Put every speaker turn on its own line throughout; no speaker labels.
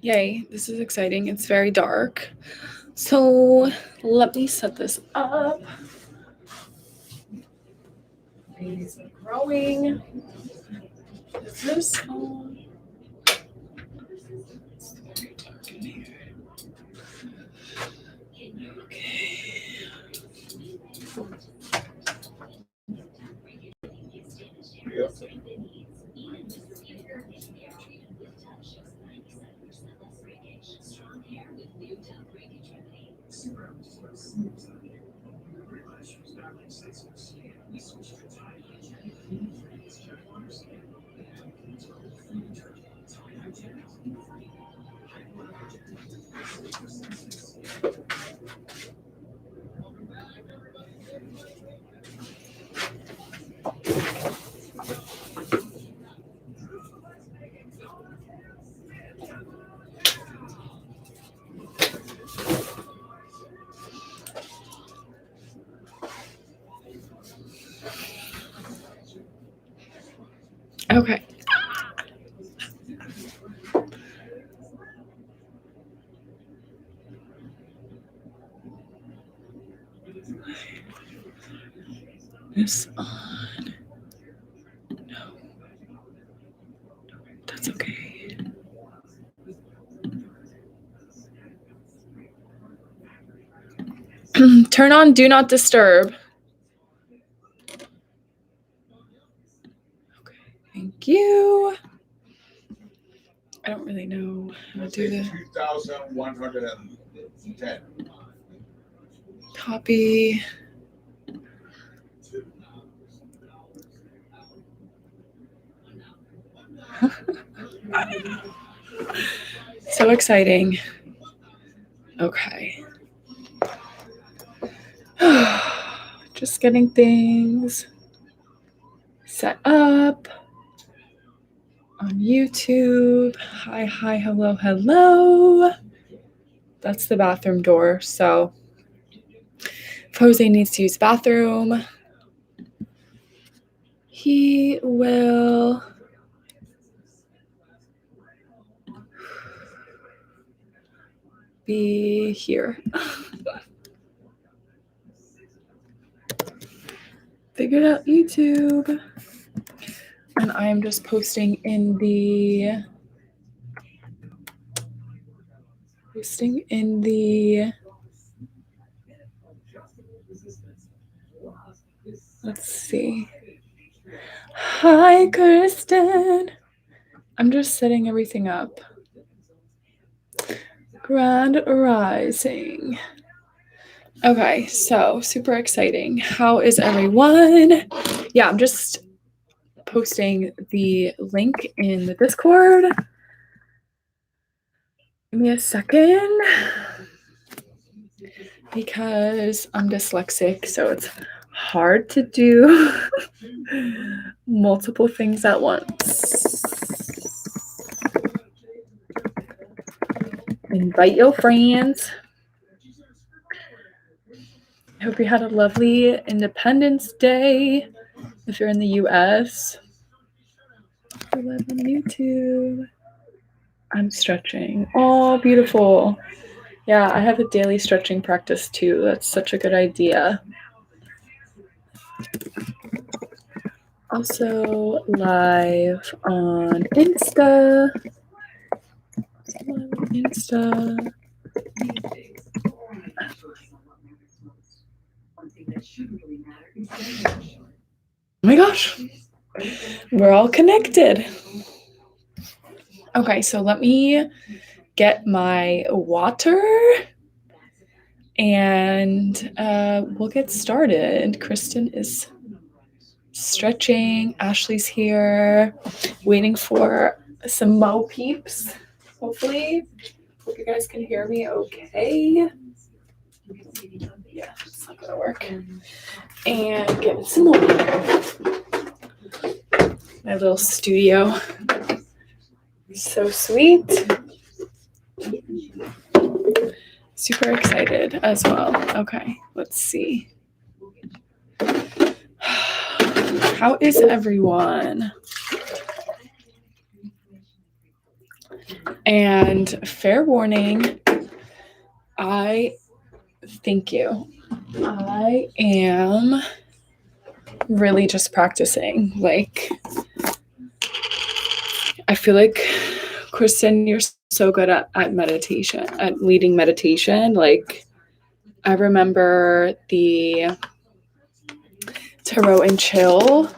Yay, this is exciting. It's very dark. So let me set this up. Babies are growing. Is this on? It's very dark in here. Okay. This on. No. That's okay. Turn on Do Not Disturb. Okay, thank you. I don't really know how to do this.
2,110.
Copy. So exciting. Okay. Just getting things set up on YouTube. Hi, hello, hello. That's the bathroom door. So if Jose needs to use the bathroom, he will be here. Figured out YouTube. And I'm just posting in the let's see. Hi, Kristen. I'm just setting everything up. Grand Rising. Okay, so super exciting. How is everyone? Yeah, I'm just posting the link in the Discord. Give me a second because I'm dyslexic, so it's hard to do multiple things at once. Invite your friends. I hope you had a lovely Independence Day if you're in the US. We're live on YouTube. I'm stretching. Oh, beautiful. Yeah, I have a daily stretching practice too. That's such a good idea. Also live on Insta. Oh my gosh. We're all connected. Okay, so let me get my water and we'll get started. Kristen is stretching. Ashley's here, waiting for some Mo peeps. Hopefully, hope you guys can hear me okay. Yeah, it's not gonna work. And get some more. My little studio. So sweet. Super excited as well. Okay, let's see. How is everyone? And fair warning, thank you. I am really just practicing. Like, I feel like, Kristen, you're so good at meditation, at leading meditation. Like, I remember the Tarot and Chill,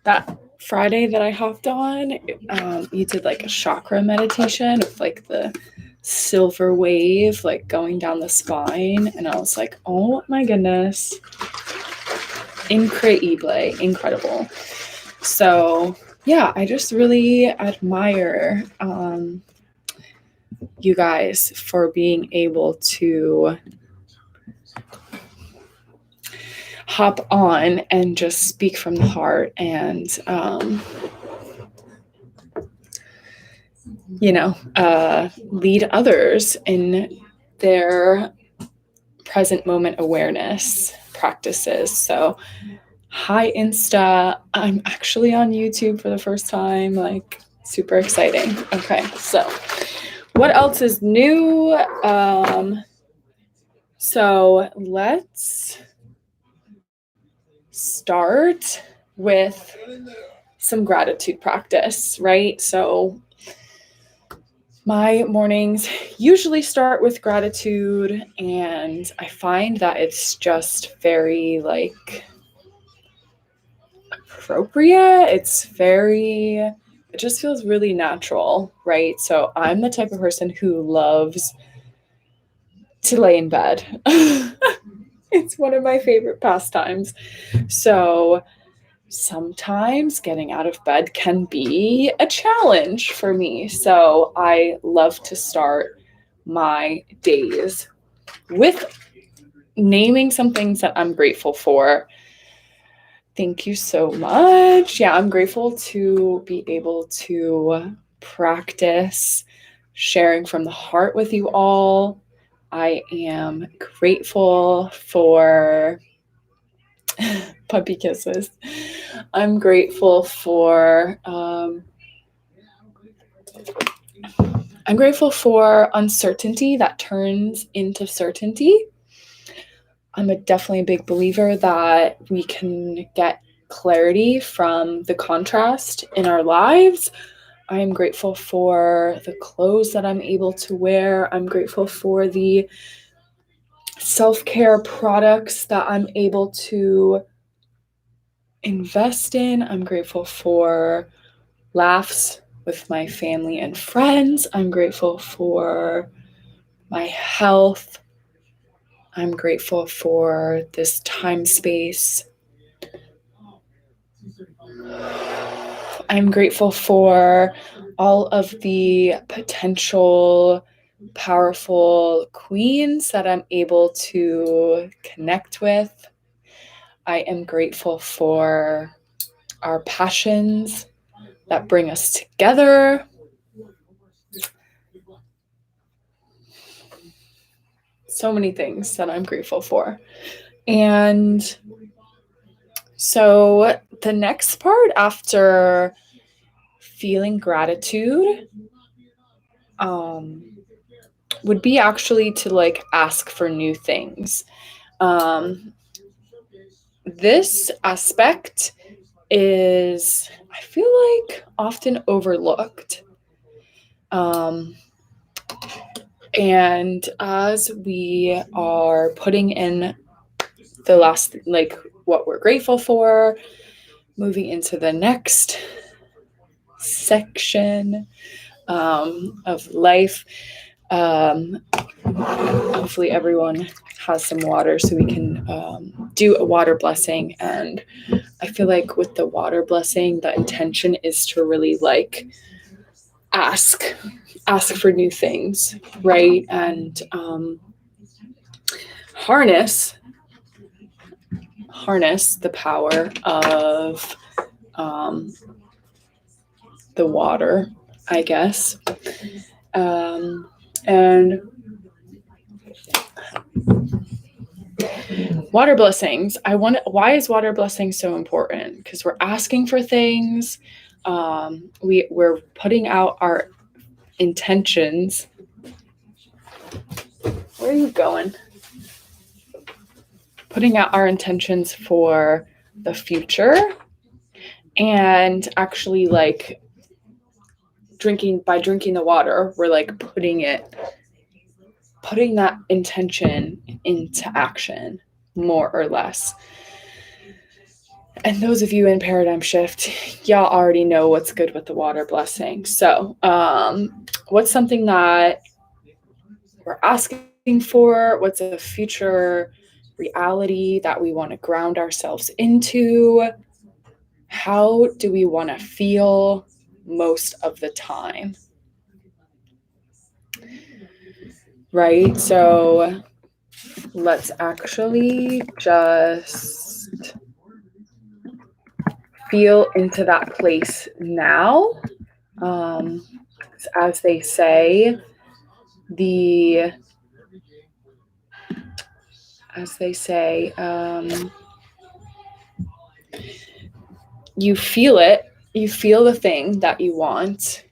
that Friday that I hopped on, you did like a chakra meditation with like the silver wave like going down the spine, and I was like, oh my goodness, incredible. So yeah, I just really admire you guys for being able to hop on and just speak from the heart and lead others in their present moment awareness practices. So hi Insta, I'm actually on YouTube for the first time, like super exciting. Okay, so what else is new? So let's start with some gratitude practice, right? So my mornings usually start with gratitude, and I find that it's just very like appropriate. It just feels really natural, right? So I'm the type of person who loves to lay in bed. It's one of my favorite pastimes. So sometimes getting out of bed can be a challenge for me. So I love to start my days with naming some things that I'm grateful for. Thank you so much. Yeah, I'm grateful to be able to practice sharing from the heart with you all. I am grateful for puppy kisses. I'm grateful for uncertainty that turns into certainty. I'm definitely a big believer that we can get clarity from the contrast in our lives. I am grateful for the clothes that I'm able to wear. I'm grateful for the self-care products that I'm able to invest in. I'm grateful for laughs with my family and friends. I'm grateful for my health. I'm grateful for this time space. I'm grateful for all of the potential powerful queens that I'm able to connect with. I am grateful for our passions that bring us together. So many things that I'm grateful for. And so the next part after feeling gratitude would be actually to like ask for new things. This aspect is, I feel like, often overlooked. And as we are putting in the last, like what we're grateful for, moving into the next section of life, hopefully everyone has some water so we can do a water blessing. And I feel like with the water blessing, the intention is to really like ask for new things, right? And harness the power of the water, I guess. And water blessings. Why is water blessing so important? Because we're asking for things. We're putting out our intentions. Where are you going? Putting out our intentions for the future, and actually like drinking the water, we're like putting that intention into action, more or less. And those of you in Paradigm Shift, y'all already know what's good with the water blessing. So what's something that we're asking for? What's a future reality that we want to ground ourselves into? How do we want to feel most of the time? Right? So let's actually just feel into that place now. As they say, you feel it, you feel the thing that you want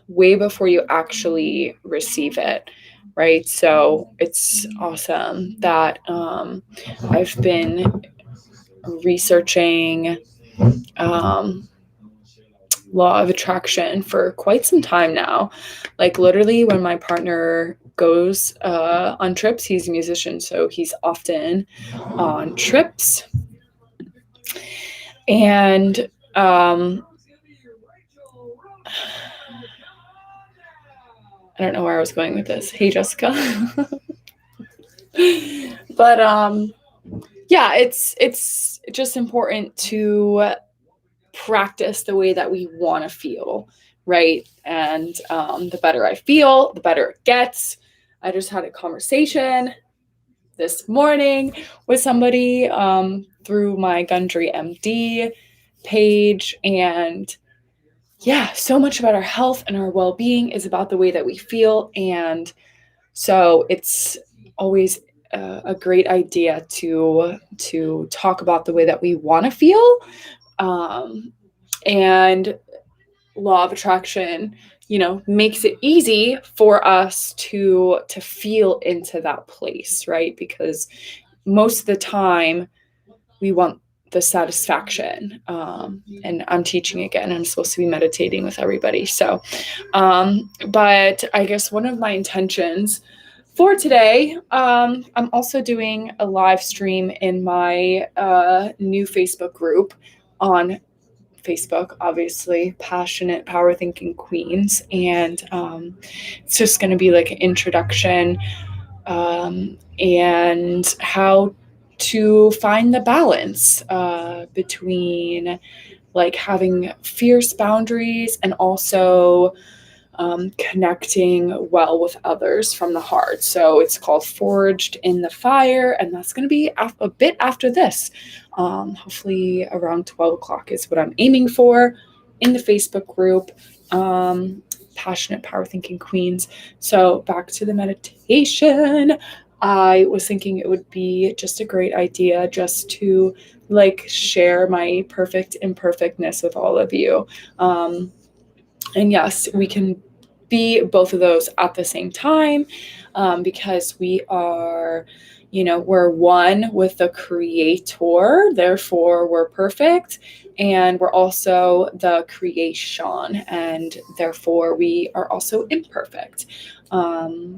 way before you actually receive it, right? So it's awesome that I've been researching law of attraction for quite some time now. Like literally when my partner goes on trips, he's a musician, so he's often on trips. And I don't know where I was going with this. Hey, Jessica. But yeah, it's just important to practice the way that we want to feel, right? And the better I feel, the better it gets. I just had a conversation this morning with somebody through my Gundry MD page, and yeah, so much about our health and our well-being is about the way that we feel. And so it's always a great idea to talk about the way that we want to feel. And law of attraction, makes it easy for us to feel into that place, right? Because most of the time we want the satisfaction. And I'm teaching again. I'm supposed to be meditating with everybody. So, but I guess one of my intentions for today, I'm also doing a live stream in my new Facebook group on Facebook, obviously, Passionate Power Thinking Queens. And it's just going to be like an introduction and how to find the balance between like having fierce boundaries and also connecting well with others from the heart. So it's called Forged in the Fire, and that's going to be a bit after this. Hopefully around 12 o'clock is what I'm aiming for in the Facebook group, Passionate Power Thinking Queens. So back to the meditation. I was thinking it would be just a great idea just to like share my perfect imperfectness with all of you. And yes, we can be both of those at the same time because we are, we're one with the Creator, therefore we're perfect. And we're also the creation, and therefore we are also imperfect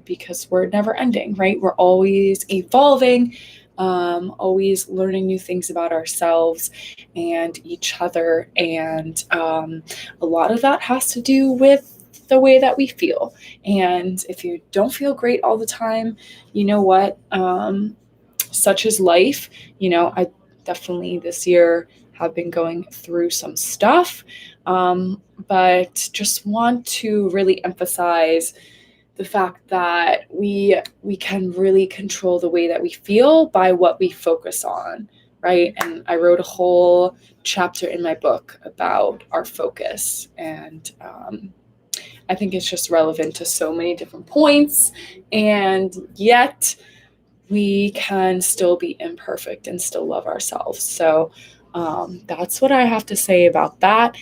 because we're never ending, right? We're always evolving, always learning new things about ourselves and each other. And a lot of that has to do with the way that we feel. And if you don't feel great all the time, you know what? Such is life. I definitely this year have been going through some stuff, but just want to really emphasize the fact that we can really control the way that we feel by what we focus on, right? And I wrote a whole chapter in my book about our focus, and I think it's just relevant to so many different points, and yet we can still be imperfect and still love ourselves. So that's what I have to say about that.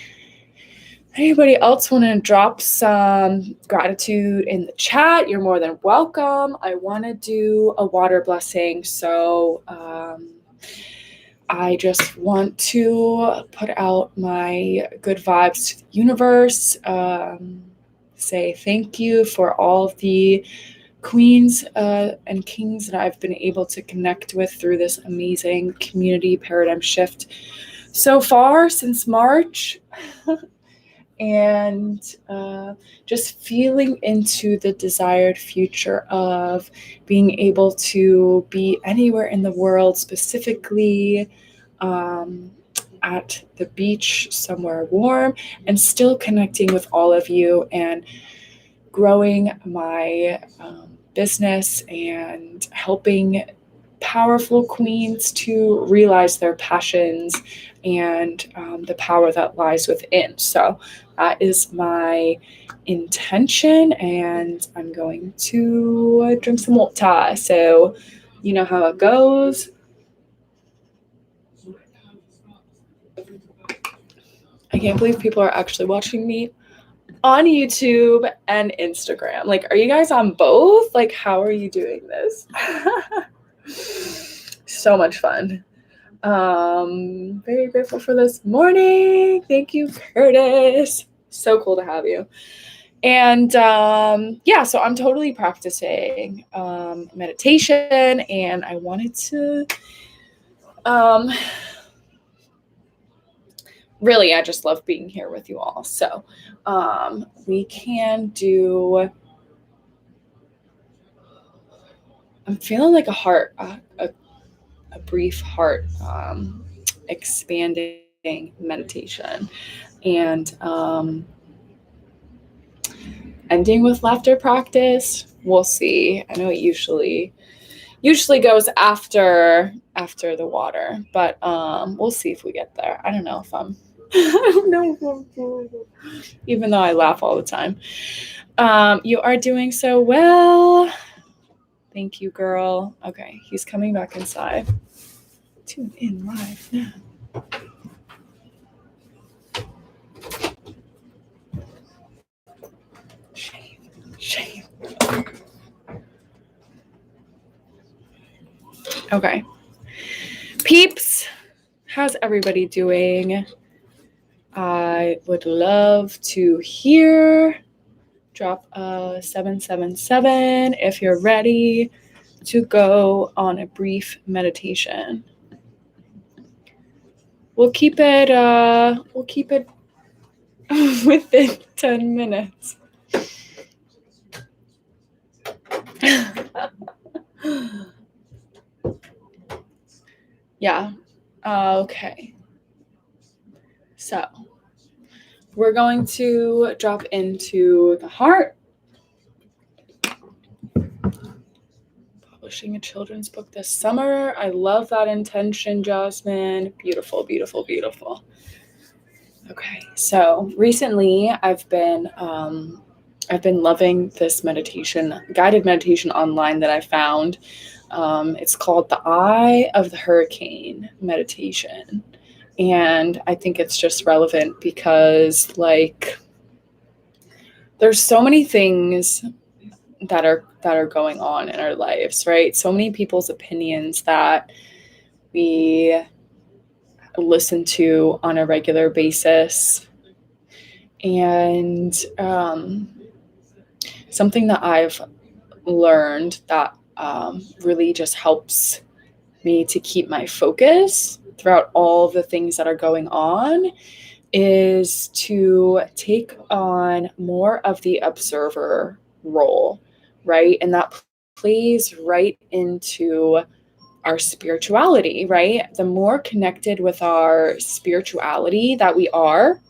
Anybody else want to drop some gratitude in the chat? You're more than welcome. I want to do a water blessing. So I just want to put out my good vibes to the universe. Say thank you for all of the queens and kings that I've been able to connect with through this amazing community paradigm shift so far since March. And just feeling into the desired future of being able to be anywhere in the world, specifically at the beach, somewhere warm, and still connecting with all of you and growing my business and helping powerful queens to realize their passions and the power that lies within. So that is my intention, and I'm going to drink some water. So you know how it goes. I can't believe people are actually watching me on YouTube and Instagram. Like, are you guys on both? Like, how are you doing this? So much fun. Very grateful for this morning. Thank you, Curtis. So cool to have you. And yeah, so I'm totally practicing meditation, and I wanted to really, I just love being here with you all. So we can do, I'm feeling like a heart, a brief heart expanding meditation, and ending with laughter practice. We'll see. I know it usually goes after the water, but we'll see if we get there. I don't know if I'm I don't know, even though I laugh all the time. You are doing so well. Thank you, girl. Okay, he's coming back inside. Tune in live now. Shame. Okay. Peeps, how's everybody doing? I would love to hear. Drop a 777 if you're ready to go on a brief meditation. We'll keep it within 10 minutes. Yeah. Okay. So we're going to drop into the heart. Publishing a children's book this summer. I love that intention, Jasmine. Beautiful, beautiful, beautiful. Okay. So recently I've been loving this guided meditation online that I found. It's called the Eye of the Hurricane meditation. And I think it's just relevant because, like, there's so many things that are going on in our lives, right? So many people's opinions that we listen to on a regular basis. And something that I've learned that really just helps me to keep my focus throughout all the things that are going on is to take on more of the observer role, right? And that plays right into our spirituality, right? The more connected with our spirituality that we are,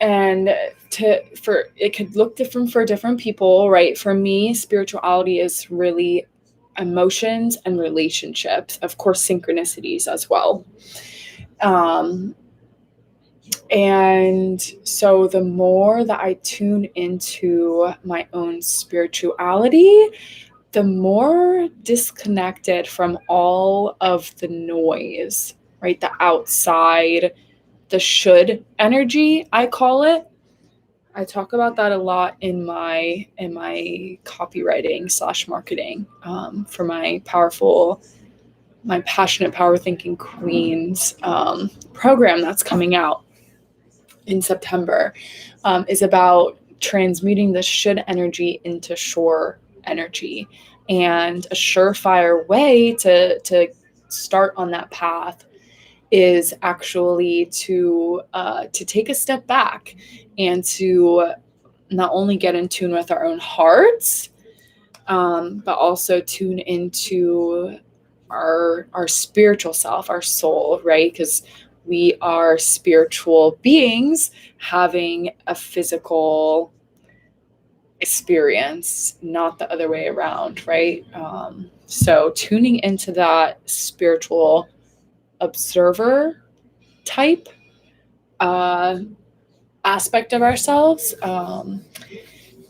and it could look different for different people, right? For me, spirituality is really emotions and relationships, of course, synchronicities as well. And so the more that I tune into my own spirituality, the more disconnected from all of the noise, right? The outside the should energy, I call it. I talk about that a lot in my copywriting / marketing for my passionate power thinking queens program that's coming out in September, is about transmuting the should energy into sure energy. And a surefire way to start on that path is actually to take a step back and to not only get in tune with our own hearts, but also tune into our spiritual self, our soul, right? Because we are spiritual beings having a physical experience, not the other way around, right? So tuning into that spiritual observer type aspect of ourselves,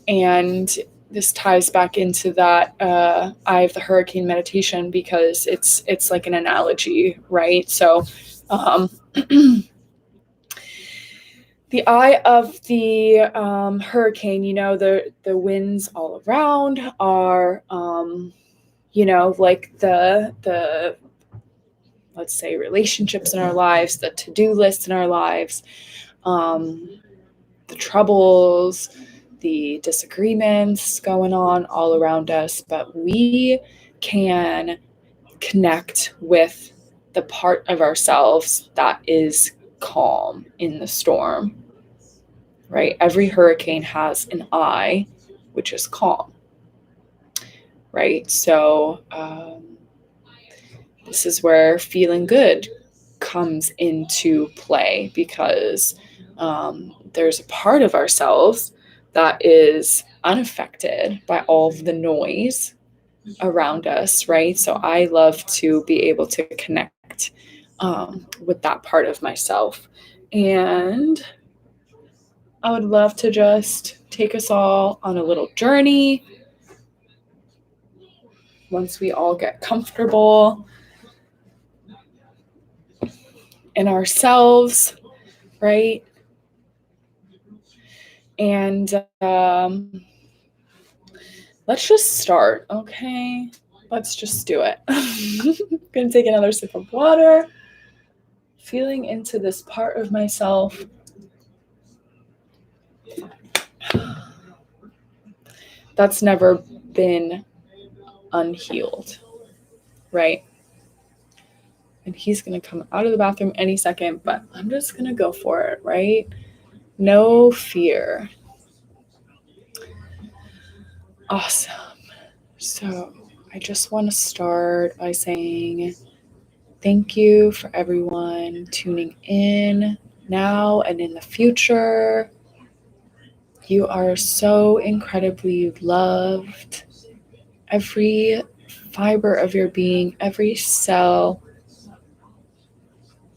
and this ties back into that Eye of the Hurricane meditation, because it's like an analogy, right? So the eye of the hurricane, the winds all around are like the let's say relationships in our lives, the to-do lists in our lives, the troubles, the disagreements going on all around us, but we can connect with the part of ourselves that is calm in the storm, right? Every hurricane has an eye, which is calm, right? So this is where feeling good comes into play, because there's a part of ourselves that is unaffected by all of the noise around us, right? So I love to be able to connect with that part of myself. And I would love to just take us all on a little journey. Once we all get comfortable in ourselves, right? And let's just start, okay? Let's just do it. I'm gonna take another sip of water, feeling into this part of myself that's never been unhealed, right? And he's gonna come out of the bathroom any second, but I'm just gonna go for it, right? No fear. Awesome. So I just want to start by saying thank you for everyone tuning in now and in the future. You are so incredibly loved. Every fiber of your being, every cell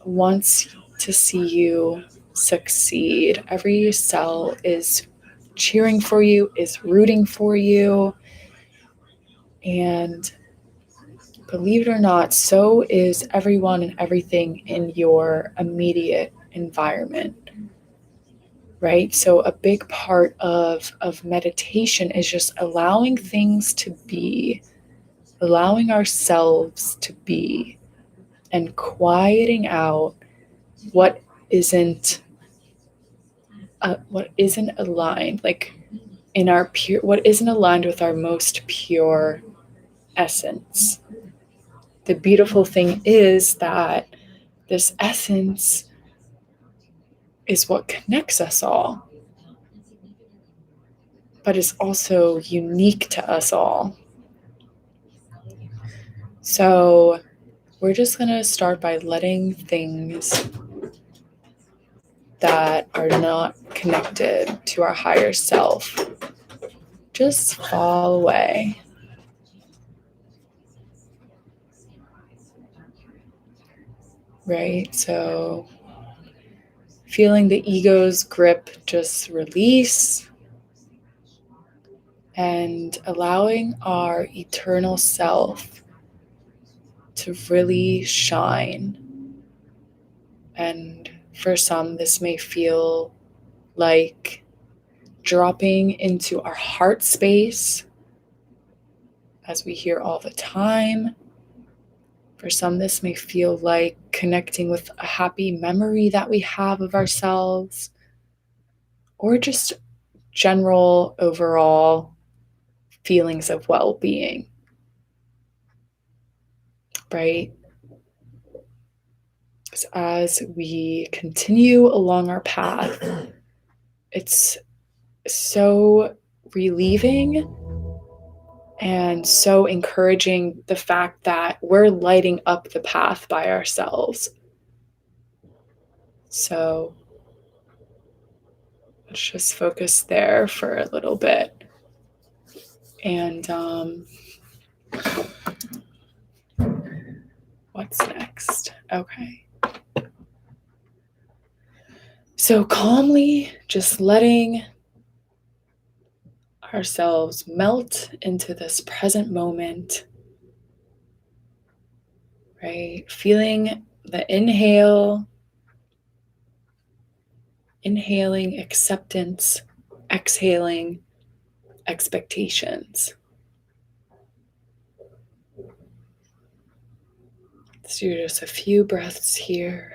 wants to see you succeed. Every cell is cheering for you, is rooting for you. And believe it or not, so is everyone and everything in your immediate environment, right? So a big part of meditation is just allowing things to be, allowing ourselves to be, and quieting out what isn't aligned, like in our pure, what isn't aligned with our most pure essence. The beautiful thing is that this essence is what connects us all, but is also unique to us all. So we're just going to start by letting things that are not connected to our higher self just fall away. Right? So feeling the ego's grip just release, and allowing our eternal self to really shine and For some, this may feel like dropping into our heart space, as we hear all the time. For some, this may feel like connecting with a happy memory that we have of ourselves, or just general overall feelings of well-being, right? So as we continue along our path, it's so relieving and so encouraging, the fact that we're lighting up the path by ourselves. So let's just focus there for a little bit. And what's next? Okay. So calmly, just letting ourselves melt into this present moment, right? Feeling the inhaling acceptance, exhaling expectations. Let's do just a few breaths here.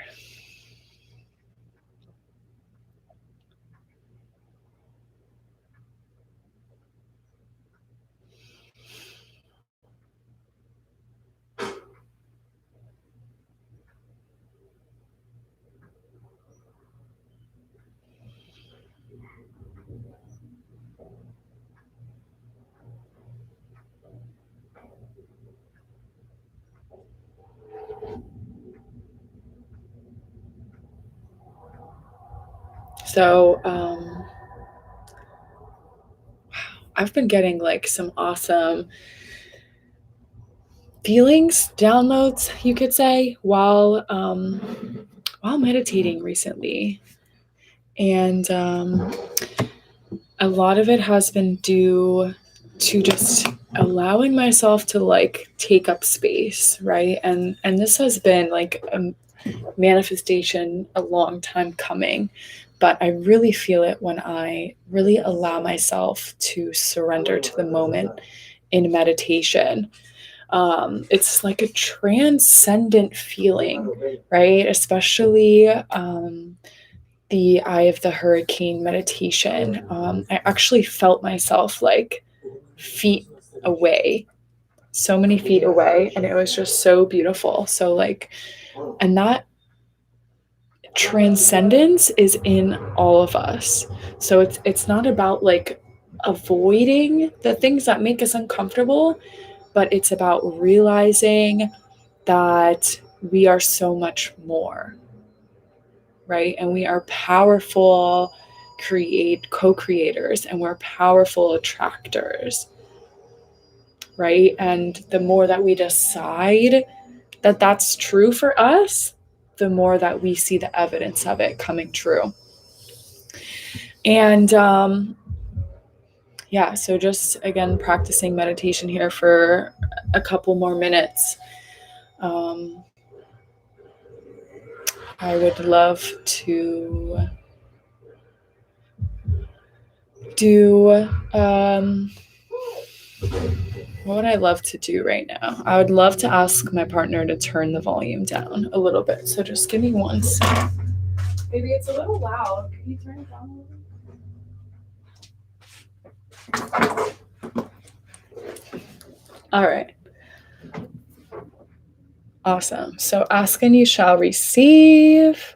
So, I've been getting like some awesome feelings, downloads, you could say, while meditating recently. And a lot of it has been due to just allowing myself to like take up space, right? And this has been like a manifestation a long time coming, but I really feel it when I really allow myself to surrender to the moment in meditation. It's like a transcendent feeling, right? Especially the Eye of the Hurricane meditation. I actually felt myself like feet away, so many feet away, and it was just so beautiful. So like, and that transcendence is in all of us. So it's not about like avoiding the things that make us uncomfortable, but it's about realizing that we are so much more, right? And we are powerful co-creators, and we're powerful attractors, right? And the more that we decide that that's true for us, the more that we see the evidence of it coming true. And yeah, so just again, practicing meditation here for a couple more minutes. I would love to do, what would I love to do right now? I would love to ask my partner to turn the volume down a little bit. So just give me one second. Maybe it's a little loud. Can you turn it down a little bit? All right. Awesome. So ask and you shall receive.